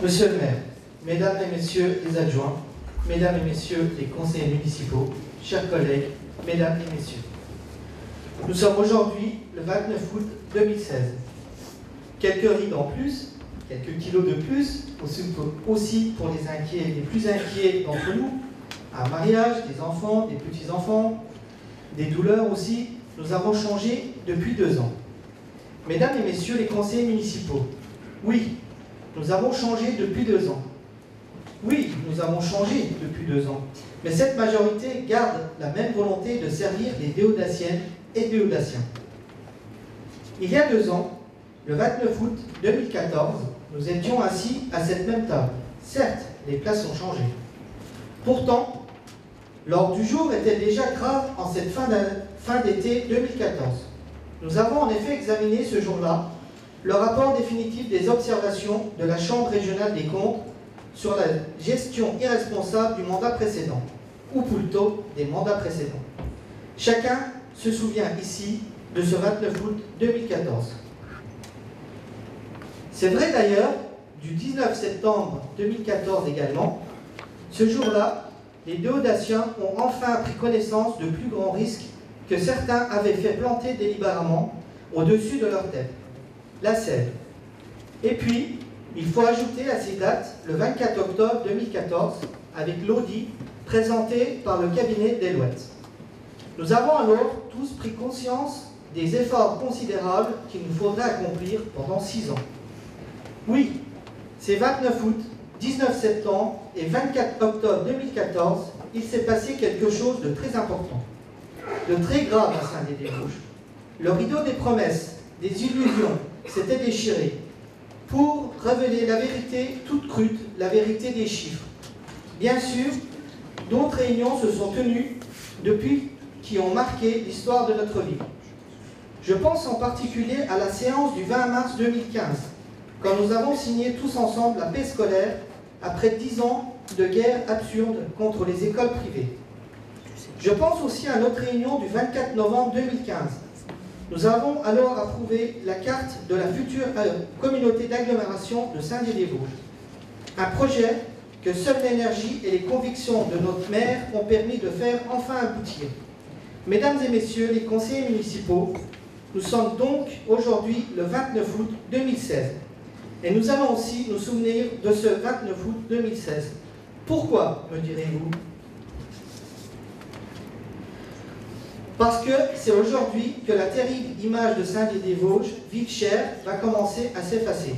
Monsieur le maire, mesdames et messieurs les adjoints, mesdames et messieurs les conseillers municipaux, chers collègues, mesdames et messieurs. Nous sommes aujourd'hui le 29 août 2016. Quelques rides en plus, quelques kilos de plus, aussi pour les plus inquiets d'entre nous, un mariage, des enfants, des petits-enfants, des douleurs aussi, nous avons changé depuis 2 ans. Mesdames et messieurs les conseillers municipaux, oui, nous avons changé depuis 2 ans. Oui, nous avons changé depuis 2 ans. Mais cette majorité garde la même volonté de servir les Déodaciennes et Déodaciens. Il y a 2 ans, le 29 août 2014, nous étions assis à cette même table. Certes, les places ont changé. Pourtant, l'ordre du jour était déjà grave en cette fin d'été 2014. Nous avons en effet examiné ce jour-là le rapport définitif des observations de la Chambre régionale des comptes sur la gestion irresponsable du mandat précédent, ou plutôt des mandats précédents. Chacun se souvient ici de ce 29 août 2014. C'est vrai d'ailleurs du 19 septembre 2014 également. Ce jour-là, les Déodaciens ont enfin pris connaissance de plus grands risques que certains avaient fait planter délibérément au-dessus de leur tête. La sève. Et puis, il faut ajouter à ces dates le 24 octobre 2014 avec l'audit présenté par le cabinet Deloitte. Nous avons alors tous pris conscience des efforts considérables qu'il nous faudrait accomplir pendant 6 ans. Oui, ces 29 août, 19 septembre et 24 octobre 2014, il s'est passé quelque chose de très important, de très grave à Saint-Dié-des-Vosges. Le rideau des promesses, des illusions s'était déchiré pour révéler la vérité toute crue, la vérité des chiffres. Bien sûr, d'autres réunions se sont tenues depuis qui ont marqué l'histoire de notre vie. Je pense en particulier à la séance du 20 mars 2015, quand nous avons signé tous ensemble la paix scolaire après 10 ans de guerre absurde contre les écoles privées. Je pense aussi à notre réunion du 24 novembre 2015. Nous avons alors approuvé la carte de la future communauté d'agglomération de Saint-Dié-des-Vosges. Un projet que seule l'énergie et les convictions de notre maire ont permis de faire enfin aboutir. Mesdames et messieurs les conseillers municipaux, nous sommes donc aujourd'hui le 29 août 2016. Et nous allons aussi nous souvenir de ce 29 août 2016. Pourquoi, me direz-vous? Parce que c'est aujourd'hui que la terrible image de Saint-Dié-des-Vosges, ville chère, va commencer à s'effacer.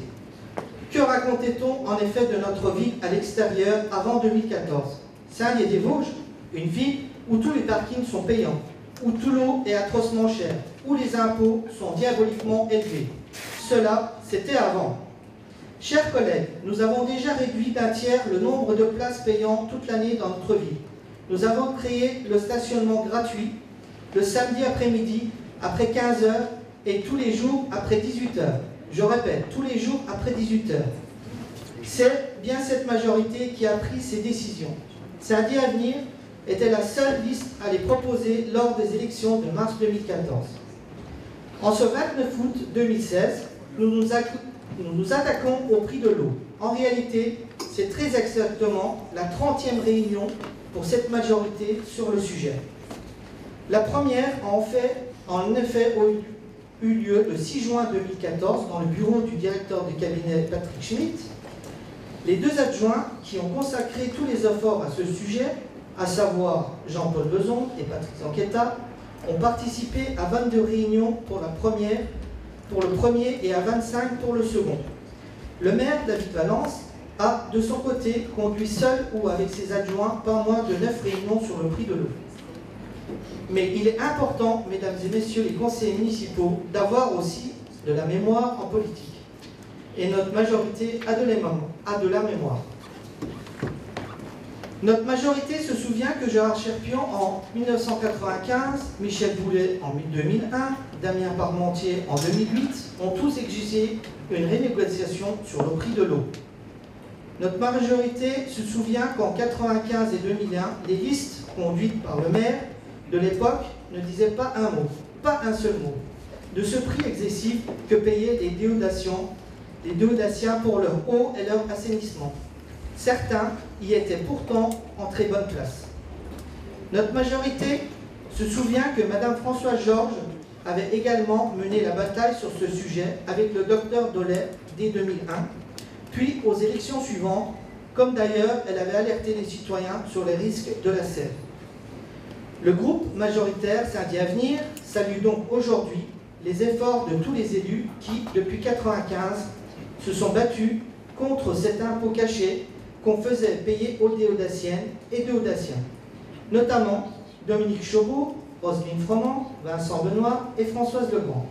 Que racontait-on en effet de notre ville à l'extérieur avant 2014? Saint-Dié-des-Vosges, une ville où tous les parkings sont payants, où tout l'eau est atrocement cher, où les impôts sont diaboliquement élevés. Cela, c'était avant. Chers collègues, nous avons déjà réduit d'1 tiers le nombre de places payantes toute l'année dans notre ville. Nous avons créé le stationnement gratuit le samedi après-midi après 15 h et tous les jours après 18 h. Je répète, tous les jours après 18 h. C'est bien cette majorité qui a pris ces décisions. Saint-Dié Avenir était la seule liste à les proposer lors des élections de mars 2014. En ce 29 août 2016, nous nous attaquons au prix de l'eau. En réalité, c'est très exactement la 30e réunion pour cette majorité sur le sujet. La première a en effet eu lieu le 6 juin 2014 dans le bureau du directeur du cabinet Patrick Schmitt. Les 2 adjoints qui ont consacré tous les efforts à ce sujet, à savoir Jean-Paul Bezon et Patrick Zanquetta, ont participé à 22 réunions pour le premier et à 25 pour le second. Le maire, David Valence, a de son côté conduit seul ou avec ses adjoints pas moins de 9 réunions sur le prix de l'eau. Mais il est important, mesdames et messieurs les conseillers municipaux, d'avoir aussi de la mémoire en politique. Et notre majorité a de la mémoire. Notre majorité se souvient que Gérard Cherpion en 1995, Michel Boulet en 2001, Damien Parmentier en 2008 ont tous exigé une renégociation sur le prix de l'eau. Notre majorité se souvient qu'en 1995 et 2001, les listes conduites par le maire de l'époque ne disaient pas un mot, pas un seul mot, de ce prix excessif que payaient les Déodaciens des Déodaciens pour leur eau et leur assainissement. Certains y étaient pourtant en très bonne place. Notre majorité se souvient que Mme Françoise Georges avait également mené la bataille sur ce sujet avec le docteur Dollet dès 2001, puis aux élections suivantes, comme d'ailleurs elle avait alerté les citoyens sur les risques de la sève. Le groupe majoritaire Saint-Dié Avenir salue donc aujourd'hui les efforts de tous les élus qui, depuis 1995, se sont battus contre cet impôt caché qu'on faisait payer aux Déodaciennes et Déodaciens, notamment Dominique Chauveau, Roselyne Froment, Vincent Benoît et Françoise Legrand.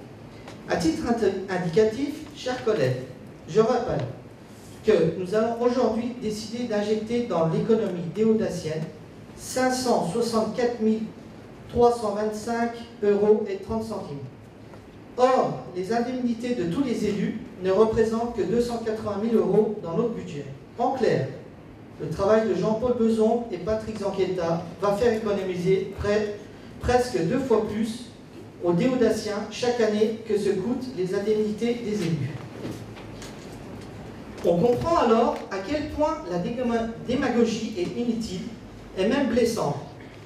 À titre indicatif, chers collègues, je rappelle que nous allons aujourd'hui décider d'injecter dans l'économie déodacienne 564 325,30 €. Or, les indemnités de tous les élus ne représentent que 280 000 € dans notre budget. En clair, le travail de Jean-Paul Beson et Patrick Zanquetta va faire économiser presque 2 fois plus aux Déodaciens chaque année que ce coûtent les indemnités des élus. On comprend alors à quel point la démagogie est inutile et même blessante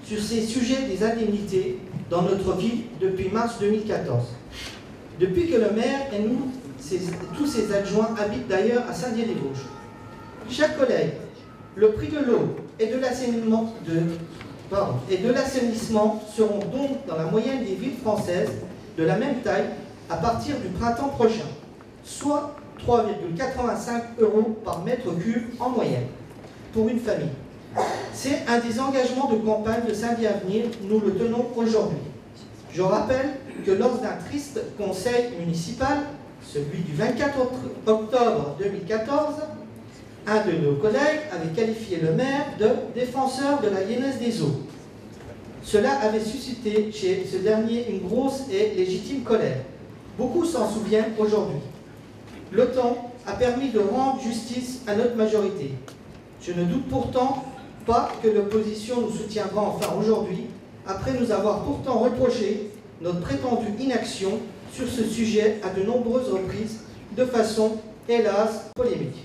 sur ces sujets des indemnités dans notre ville depuis mars 2014. Depuis que le maire et nous, tous ses adjoints habitent d'ailleurs à Saint-Dié-des-Vosges. Chers collègues, le prix de l'eau et de l'assainissement seront donc dans la moyenne des villes françaises de la même taille à partir du printemps prochain, soit 3,85 € par mètre cube en moyenne pour une famille. C'est un des engagements de campagne de Saint-Dié Avenir, nous le tenons aujourd'hui. Je rappelle que lors d'un triste conseil municipal, celui du 24 octobre 2014, un de nos collègues avait qualifié le maire de défenseur de la liennaise des eaux. Cela avait suscité chez ce dernier une grosse et légitime colère. Beaucoup s'en souviennent aujourd'hui. Le temps a permis de rendre justice à notre majorité. Je ne doute pourtant pas que l'opposition nous soutiendra enfin aujourd'hui, après nous avoir pourtant reproché notre prétendue inaction sur ce sujet à de nombreuses reprises, de façon, hélas, polémique.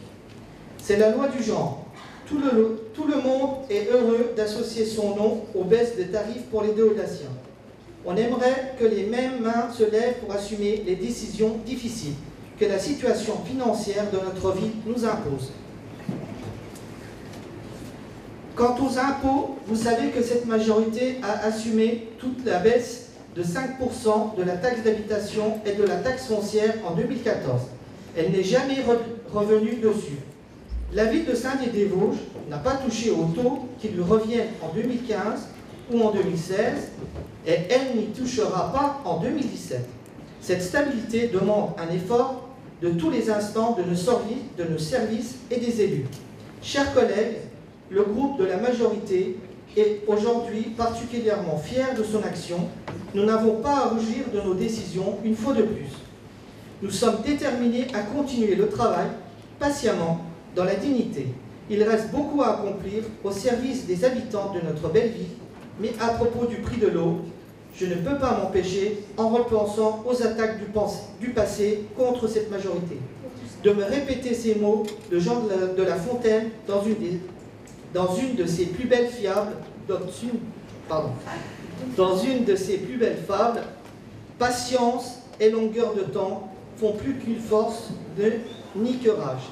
C'est la loi du genre. Tout le monde est heureux d'associer son nom aux baisses des tarifs pour les Déodaciens. On aimerait que les mêmes mains se lèvent pour assumer les décisions difficiles que la situation financière de notre ville nous impose. Quant aux impôts, vous savez que cette majorité a assumé toute la baisse de 5% de la taxe d'habitation et de la taxe foncière en 2014. Elle n'est jamais revenue dessus. La ville de Saint-Dié-des-Vosges n'a pas touché au taux qui lui reviennent en 2015 ou en 2016 et elle n'y touchera pas en 2017. Cette stabilité demande un effort de tous les instants de nos services et des élus. Chers collègues, le groupe de la majorité est aujourd'hui particulièrement fier de son action. Nous n'avons pas à rougir de nos décisions une fois de plus. Nous sommes déterminés à continuer le travail patiemment dans la dignité. Il reste beaucoup à accomplir au service des habitants de notre belle ville, mais à propos du prix de l'eau, je ne peux pas m'empêcher, en repensant aux attaques du passé contre cette majorité, de me répéter ces mots de Jean de La Fontaine dans une de ses plus belles fables, patience et longueur de temps font plus qu'une force ni que rage.